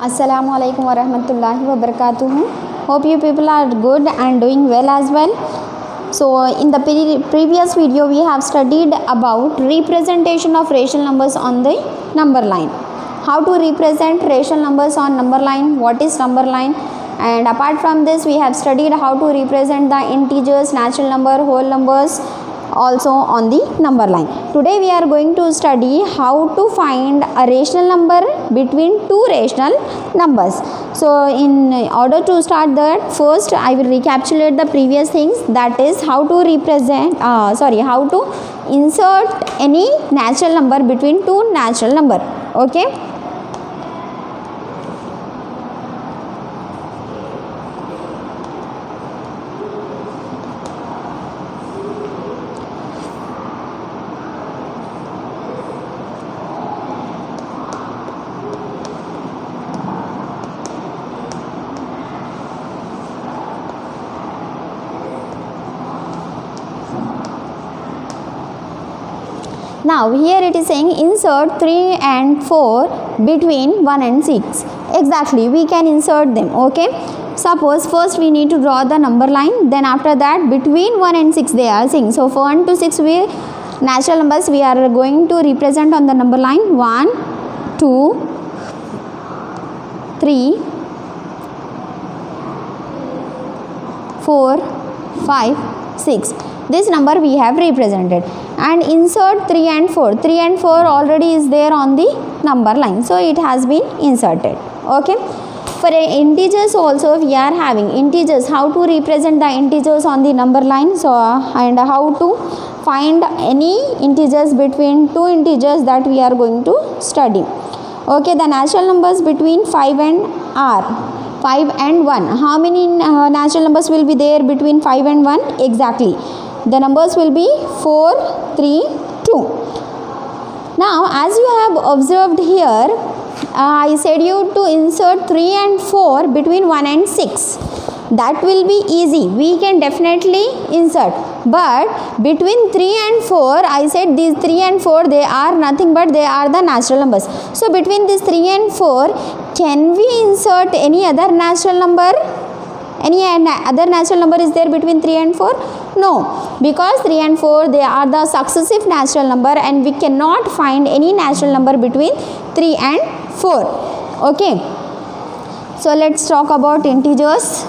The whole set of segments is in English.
Assalamu alaikum wa rahmatullahi wa barakatuhu. Hope you people are good and doing well as well. So in the previous video we have studied about representation of rational numbers on the number line. How to represent rational numbers on number line, what is number line, and apart from this we have studied how to represent the integers, natural number, whole numbers also on the number line. Today we are going to study how to find a rational number between two rational numbers. So in order to start that, first I will recapitulate the previous things, that is how to how to insert any natural number between two natural number. Okay. Now here it is saying insert 3 and 4 between 1 and 6. Exactly, we can insert them. Okay. Suppose first we need to draw the number line, then after that between 1 and 6 they are saying. So for 1 to 6 we natural numbers we are going to represent on the number line 1, 2, 3, 4, 5, 6. This number we have represented, and insert 3 and 4. 3 and 4 already is there on the number line, so it has been inserted. Okay. For integers also we are having integers, how to represent the integers on the number line, so and how to find any integers between two integers, that we are going to study. Okay, the natural numbers between 5 and 1. How many natural numbers will be there between 5 and 1? Exactly, the numbers will be 4, 3, 2. Now as you have observed here, I said you to insert 3 and 4 between 1 and 6. That will be easy, we can definitely insert. But between 3 and 4, I said these 3 and 4 they are nothing but they are the natural numbers. So between these 3 and 4, can we insert any other natural number? Any other natural number is there between 3 and 4? No, because 3 and 4 they are the successive natural number and we cannot find any natural number between 3 and 4. Okay. So let's talk about integers.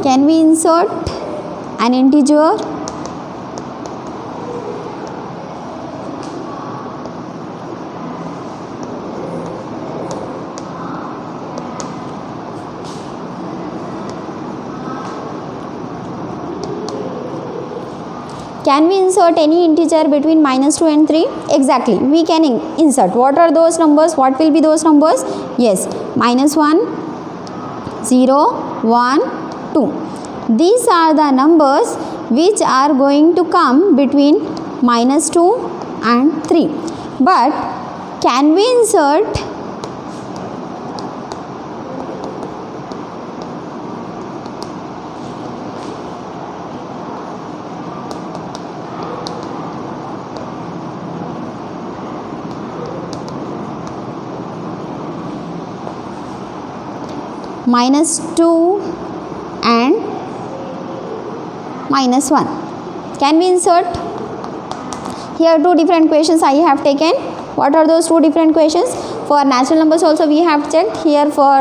Can we insert an integer? Can we insert any integer between -2 and 3? Exactly, we can insert. What are those numbers? What will be those numbers? Yes, -1, 0, 1, 2. These are the numbers which are going to come between -2 and 3. But can we insert -2 and -1? Can we insert? Here two different questions I have taken. What are those two different questions? For natural numbers also we have checked. Here for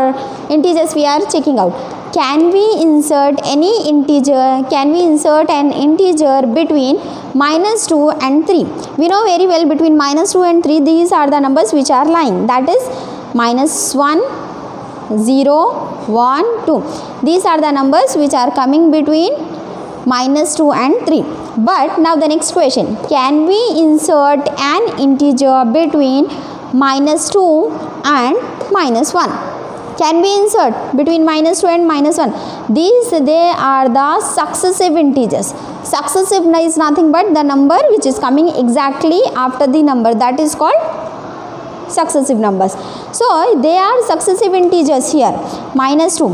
integers we are checking out. Can we insert any integer? Can we insert an integer between -2 and 3? We know very well between -2 and 3 these are the numbers which are lying. That is -1, 0, 1, 2. These are the numbers which are coming between -2 and 3. But now the next question, can we insert an integer between -2 and -1? Can we insert between -2 and -1? These they are the successive integers. Successive is nothing but the number which is coming exactly after the number, that is called successive numbers. So they are successive integers here. -2,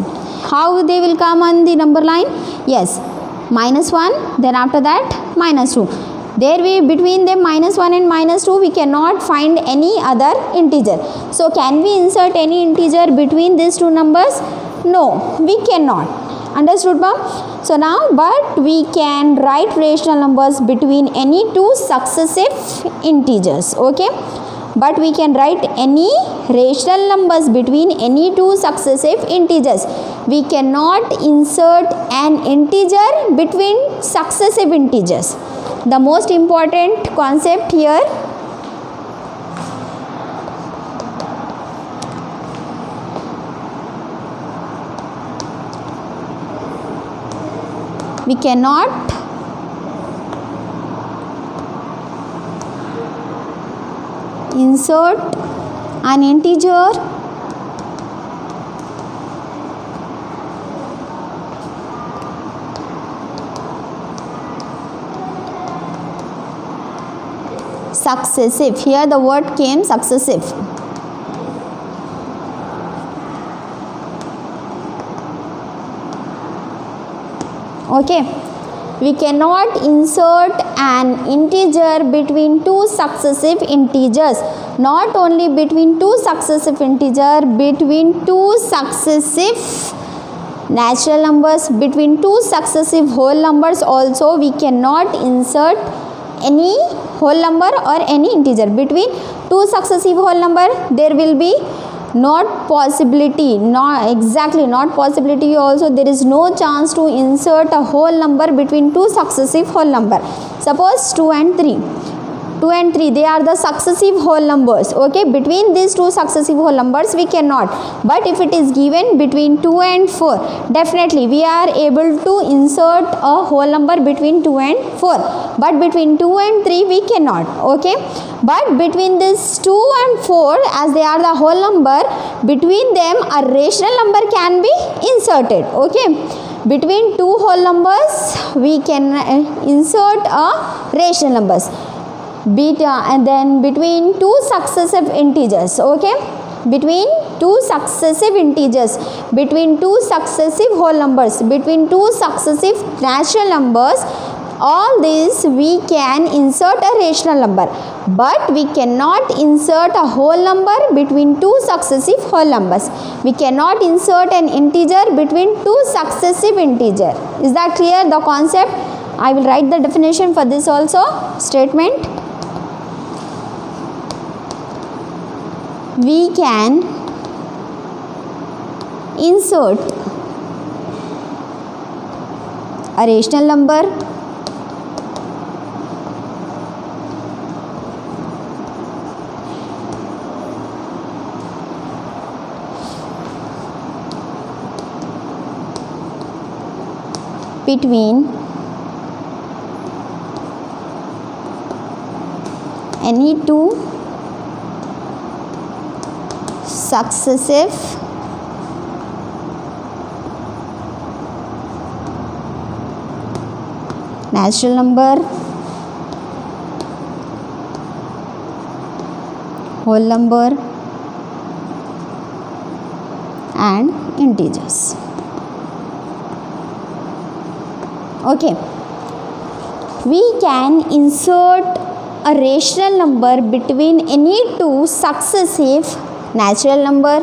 how they will come on the number line? Yes, -1, then after that -2. There we between them -1 and -2 we cannot find any other integer. So can we insert any integer between these two numbers? No, we cannot. Understood, ma'am? So now, but we can write rational numbers between any two successive integers. Okay, but we can write any rational numbers between any two successive integers. We cannot insert an integer between successive integers. The most important concept here, we cannot insert an integer successive. Here the word came successive. Okay, we cannot insert an integer between two successive integers. Not only between two successive integers, between two successive natural numbers, between two successive whole numbers also we cannot insert any whole number or any integer. Between two successive whole number there will be not possibility, not possibility also, there is no chance to insert a whole number between two successive whole number. Suppose 2 and 3, they are the successive whole numbers. Okay, between these two successive whole numbers we cannot, but if it is given between 2 and 4, definitely we are able to insert a whole number between 2 and 4, but between 2 and 3 we cannot. Okay, but between this 2 and 4, as they are the whole number, between them a rational number can be inserted. Okay, between two whole numbers we can insert a rational numbers. And then between two successive integers. Okay, between two successive integers, between two successive whole numbers, between two successive natural numbers, all these we can insert a rational number, but we cannot insert a whole number between two successive whole numbers. We cannot insert an integer between two successive integer. Is that clear, the concept? I will write the definition for this also. Statement: we can insert a rational number between any two successive natural number, whole number and integers. Okay, we can insert a rational number between any two successive natural number,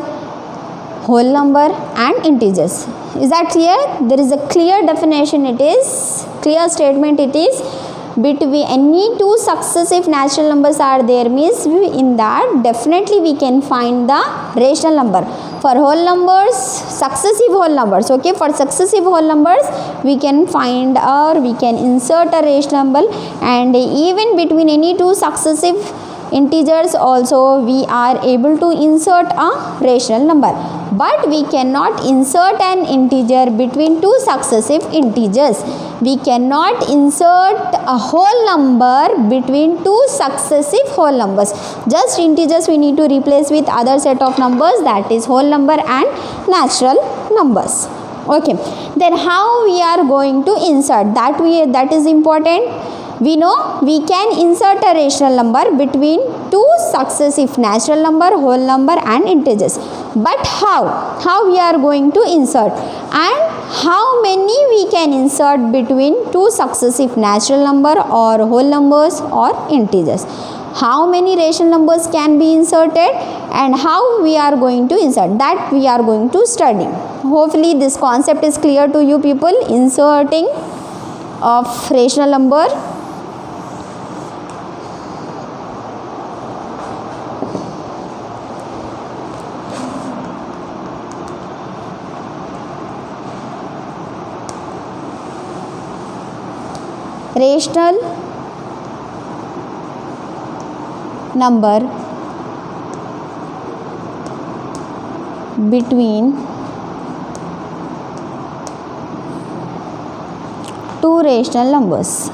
whole number and integers. Is that clear? There is a clear definition, it is clear statement, it is between any two successive natural numbers are there, means in that definitely we can find the rational number. For whole numbers, successive whole numbers, okay, for successive whole numbers we can find or we can insert a rational number, and even between any two successive integers also we are able to insert a rational number, but we cannot insert an integer between two successive integers. We cannot insert a whole number between two successive whole numbers. Just integers we need to replace with other set of numbers, that is whole number and natural numbers. Okay, then how we are going to insert that is important. We know we can insert a rational number between two successive natural number, whole number and integers, but how we are going to insert, and how many we can insert between two successive natural number or whole numbers or integers. How many rational numbers can be inserted and how we are going to insert, that we are going to study. Hopefully this concept is clear to you people. Inserting of rational number. Rational number between two rational numbers.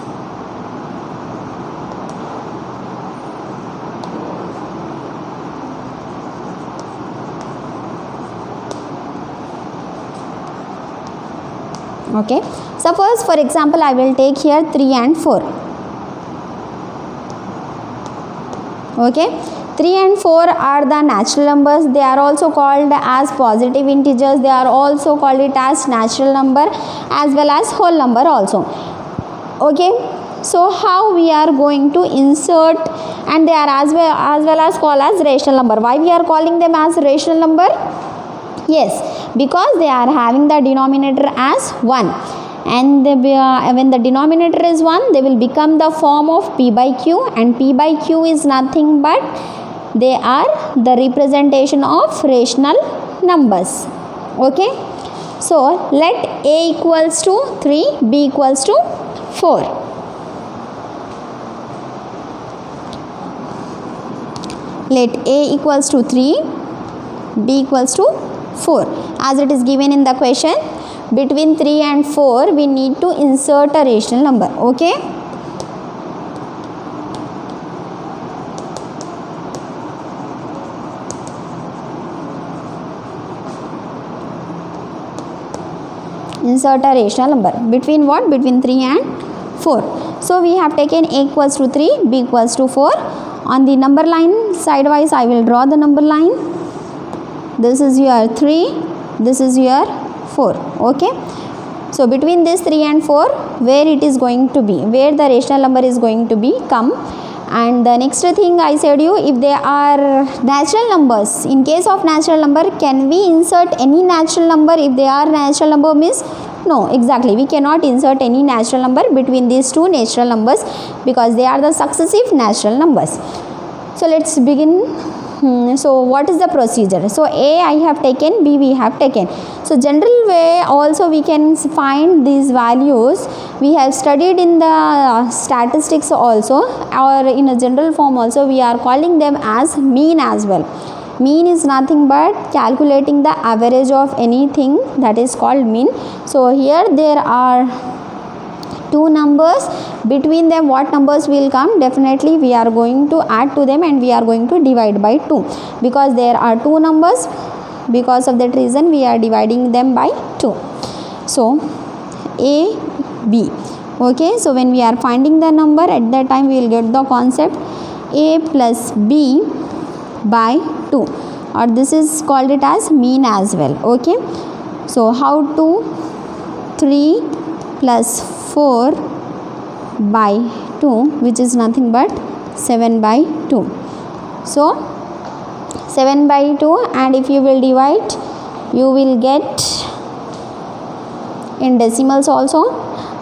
Okay, suppose for example I will take here 3 and 4. Okay, 3 and 4 are the natural numbers. They are also called as positive integers. They are also called it as natural number as well as whole number also. Okay, so how we are going to insert, and they are as well as called as rational number. Why we are calling them as rational number? Yes, because they are having the denominator as 1, and when the denominator is 1, they will become the form of p by q, and p by q is nothing but they are the representation of rational numbers. Okay, so let a equals to 3, b equals to 4. Let a equals to 3, b equals to 4. As it is given in the question, between 3 and 4 we need to insert a rational number. Okay, insert a rational number between what? Between 3 and 4. So we have taken a equals to 3, b equals to 4. On the number line sidewise I will draw the number line. This is your 3, this is your 4. Okay, so between this 3 and 4, where it is going to be, where the rational number is going to be come. And the next thing I said you, if they are natural numbers, in case of natural number, can we insert any natural number? If they are natural number means no, exactly, we cannot insert any natural number between these two natural numbers because they are the successive natural numbers. So let's begin. So what is the procedure? So a I have taken, b we have taken. So general way also we can find these values. We have studied in the statistics also, or in a general form also we are calling them as mean as well. Mean is nothing but calculating the average of anything, that is called mean. So here there are two numbers, between them what numbers will come? Definitely we are going to add to them and we are going to divide by 2 because there are two numbers. Because of that reason we are dividing them by 2. So a, b. Okay, so when we are finding the number, at that time we will get the concept a plus b by 2, or this is called it as mean as well. Okay, so how to 3 plus 4 by 2, which is nothing but 7 by 2. So 7 by 2, and if you will divide, you will get in decimals also,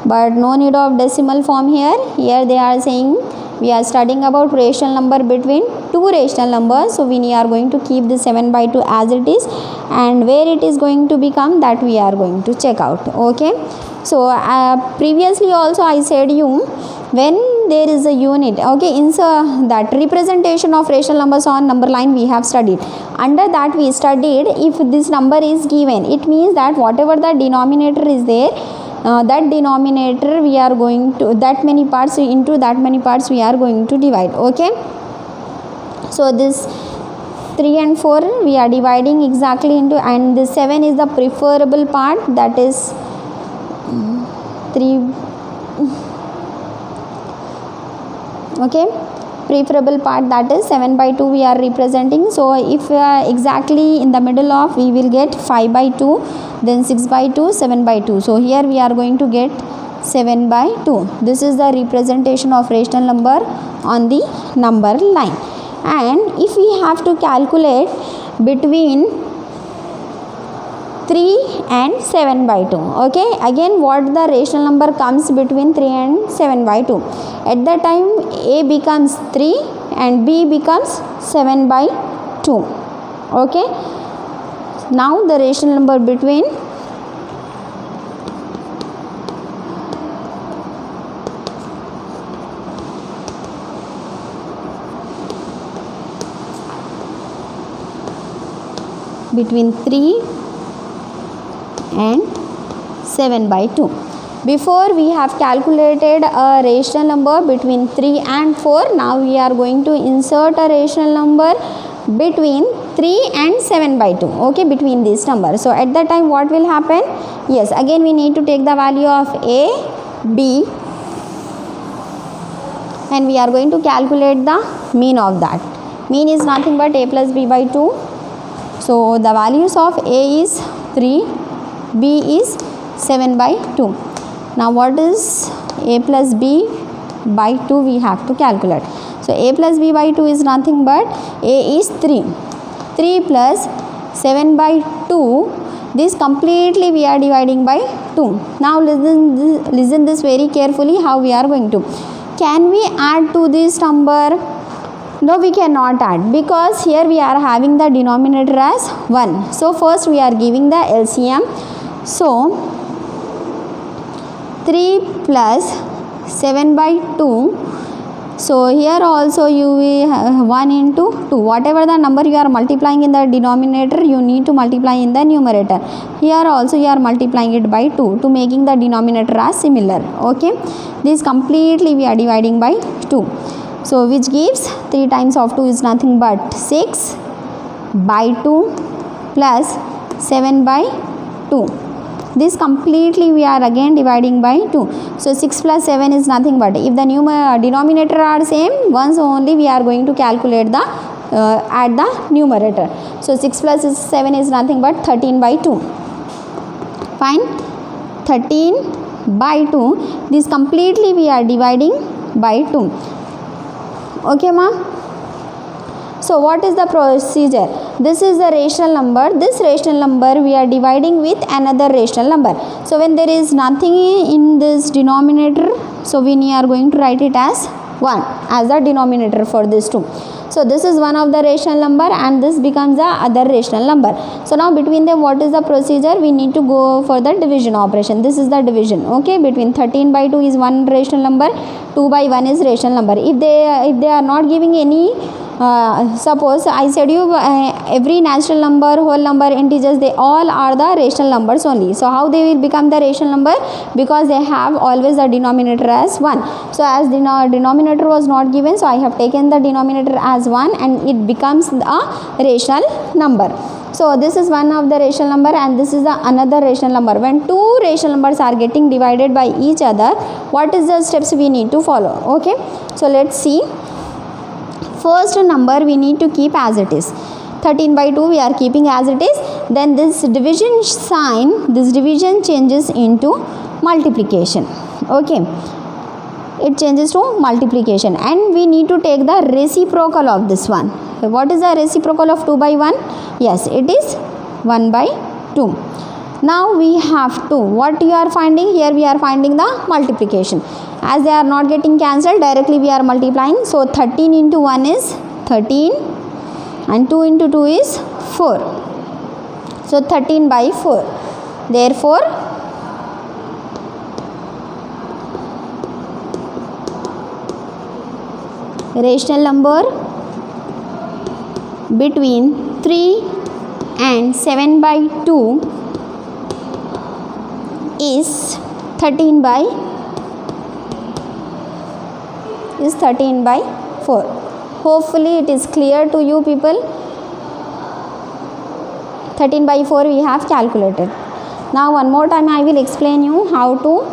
but no need of decimal form here. Here they are saying we are studying about rational number between two rational numbers, so we are going to keep the 7 by 2 as it is, and where it is going to become, that we are going to check out. Okay, so previously also I said you, when there is a unit, okay, insert that representation of rational numbers on number line we have studied. Under that we studied, if this number is given, it means that whatever the denominator is there, that denominator we are going to, that many parts, into that many parts we are going to divide. Okay, so this 3 and 4 we are dividing exactly into, and this 7 is the preferable part, that is 3. Okay, preferable part, that is 7 by 2 we are representing. So if exactly in the middle of, we will get 5 by 2, then 6 by 2, 7 by 2. So here we are going to get 7 by 2. This is the representation of rational number on the number line. And if we have to calculate between 3 and 7 by 2, okay, again what the rational number comes between 3 and 7 by 2, at that time A becomes 3 and B becomes 7 by 2, okay. Now the rational number between between 3 and 7 by 2. Before we have calculated a rational number between 3 and 4. Now we are going to insert a rational number between 3 and 7 by 2, okay, between these numbers. So at that time what will happen? Yes, again we need to take the value of A, B, and we are going to calculate the mean of that. Mean is nothing but A plus B by 2. So the values of A is 3, B is 7 by 2. Now what is A plus B by 2 we have to calculate. So A plus B by 2 is nothing but A is 3. 3 plus 7 by 2, this completely we are dividing by 2. Now listen this very carefully how we are going to. Can we add to this number? No, we cannot add, because here we are having the denominator as 1. So first we are giving the LCM. So 3 plus 7 by 2. So here also you will have 1 into 2. Whatever the number you are multiplying in the denominator, you need to multiply in the numerator. Here also you are multiplying it by 2 to making the denominator as similar. Okay. This completely we are dividing by 2. So which gives 3 times of 2 is nothing but 6 by 2 plus 7 by 2. This completely we are again dividing by 2. So 6 plus 7 is nothing but, if the denominator are same, once only we are going to calculate the add the numerator. So 6 plus 7 is nothing but 13 by 2. Fine. 13 by 2. This completely we are dividing by 2. Okay, ma? So what is the procedure? This is the rational number. This rational number we are dividing with another rational number. So when there is nothing in this denominator, so we are going to write it as 1 as the denominator for this 2. So this is one of the rational number and this becomes the other rational number. So now between them what is the procedure? We need to go for the division operation. This is the division. Okay, between 13 by 2 is one rational number, 2 by 1 is rational number. If they are not giving any suppose I said you every natural number, whole number, integers, they all are the rational numbers only. So how they will become the rational number? Because they have always the denominator as 1. So as the denominator was not given, so I have taken the denominator as 1 and it becomes a rational number. So this is one of the rational number and this is the another rational number. When two rational numbers are getting divided by each other, what is the steps we need to follow? Okay, so let's see. First number we need to keep as it is. 13 by 2 we are keeping as it is. Then this division sign, this division changes into multiplication. Okay, it changes to multiplication and we need to take the reciprocal of this one. What is the reciprocal of 2 by 1? Yes, it is 1 by 2. Now we have to, what you are finding here, we are finding the multiplication. As they are not getting cancelled, directly we are multiplying. So 13 into 1 is 13 and 2 into 2 is 4. So 13 by 4. Therefore rational number between 3 and 7 by 2 is 13 by 4. Hopefully it is clear to you people. 13 by 4 we have calculated. Now one more time I will explain you how to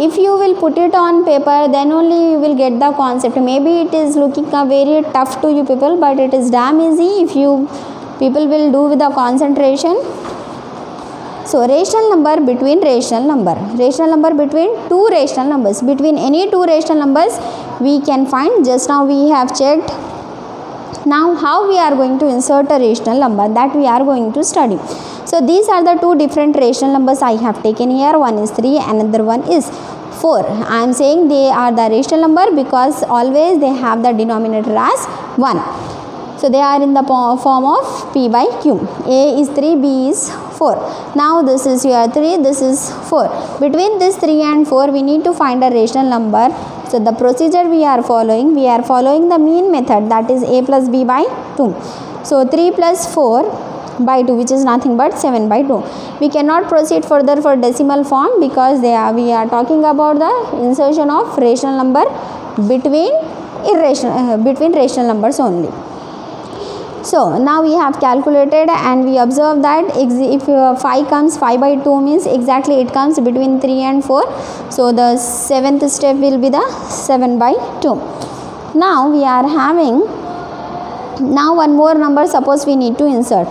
if you will put it on paper, then only you will get the concept. Maybe it is looking very tough to you people, but it is damn easy if you people will do with the concentration. So rational number between rational number between two rational numbers, between any two rational numbers we can find. Just now we have checked. Now how we are going to insert a rational number, that we are going to study. So these are the two different rational numbers I have taken here. One is 3, another one is 4. I am saying they are the rational number because always they have the denominator as 1. So they are in the form of P by Q. A is 3, B is 4. Now this is your 3, this is 4. Between this 3 and 4 we need to find a rational number. So the procedure we are following the mean method, that is A plus B by 2. So 3 plus 4 by 2, which is nothing but 7 by 2. We cannot proceed further for decimal form because we are talking about the insertion of rational number between rational numbers only. So now we have calculated and we observe that if 5 comes, 5 by 2 means exactly it comes between 3 and 4. So the 7th step will be the 7 by 2. Now we are having one more number, suppose we need to insert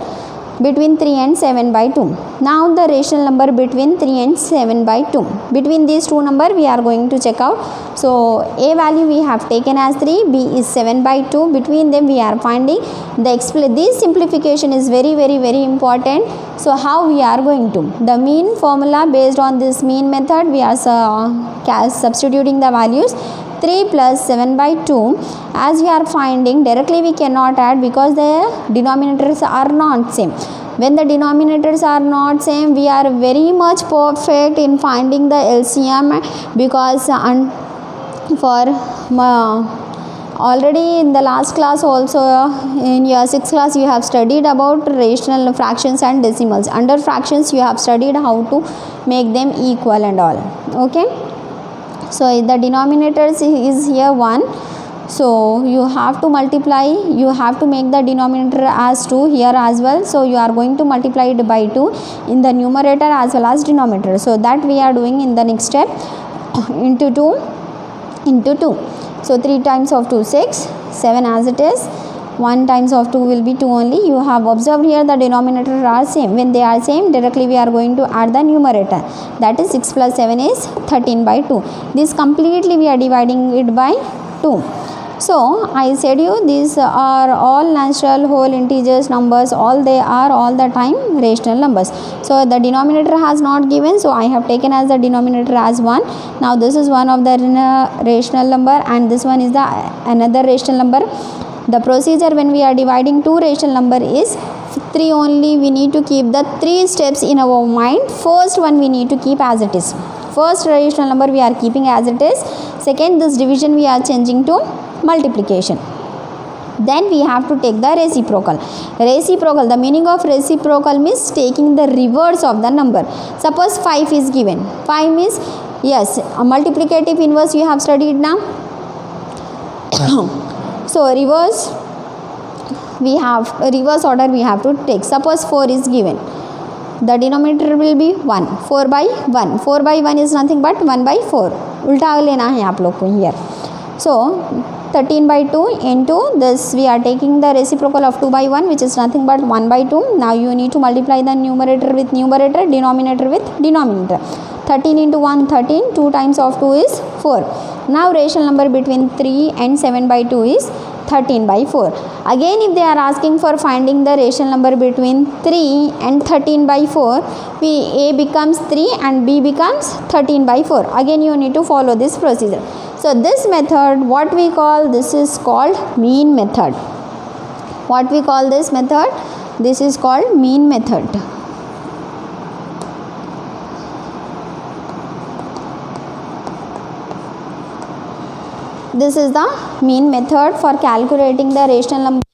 between 3 and 7 by 2. Now the rational number between 3 and 7 by 2. Between these two numbers we are going to check out. So A value we have taken as 3, B is 7 by 2. Between them we are finding this simplification is very important. So how we are going to? The mean formula, based on this mean method we are substituting the values. 3 plus 7 by 2, as we are finding directly we cannot add because the denominators are not same. When the denominators are not same, we are very much perfect in finding the LCM because already in the last class also in your 6th class you have studied about rational fractions and decimals. Under fractions you have studied how to make them equal and all. Okay. So the denominator is here 1. So you have to multiply, you have to make the denominator as 2 here as well. So you are going to multiply it by 2 in the numerator as well as denominator. So that we are doing in the next step, into 2 into 2. So 3 times of 2 6, 7 as it is. 1 times of 2 will be 2 only. You have observed here the denominator are same. When they are same, directly we are going to add the numerator, that is 6 plus 7 is 13 by 2. This completely we are dividing it by 2. So I said you these are all natural whole integers numbers, all they are all the time rational numbers. So the denominator has not given, so I have taken as the denominator as 1. Now this is one of the rational number and this one is the another rational number. The procedure when we are dividing two rational number is 3 only. We need to keep the 3 steps in our mind. First one we need to keep as it is. First rational number we are keeping as it is. Second, this division we are changing to multiplication. Then we have to take the reciprocal. The meaning of reciprocal means taking the reverse of the number. Suppose 5 is given. 5 means, yes, a multiplicative inverse you have studied now. So reverse order we have to take. Suppose 4 is given. The denominator will be 1. 4 by 1. 4 by 1 is nothing but 1 by 4. उल्टा लेना है आप लोग को here. So 13 by 2 into this we are taking the reciprocal of 2 by 1, which is nothing but 1 by 2. Now you need to multiply the numerator with numerator, denominator with denominator. 13 into 1 13, 2 times of 2 is 4. Now rational number between 3 and 7 by 2 is 13 by 4. Again if they are asking for finding the rational number between 3 and 13 by 4, A becomes 3 and B becomes 13 by 4. Again you need to follow this procedure. So this method, what we call, this is called mean method. What we call this method? This is called mean method. This is the mean method for calculating the rational number.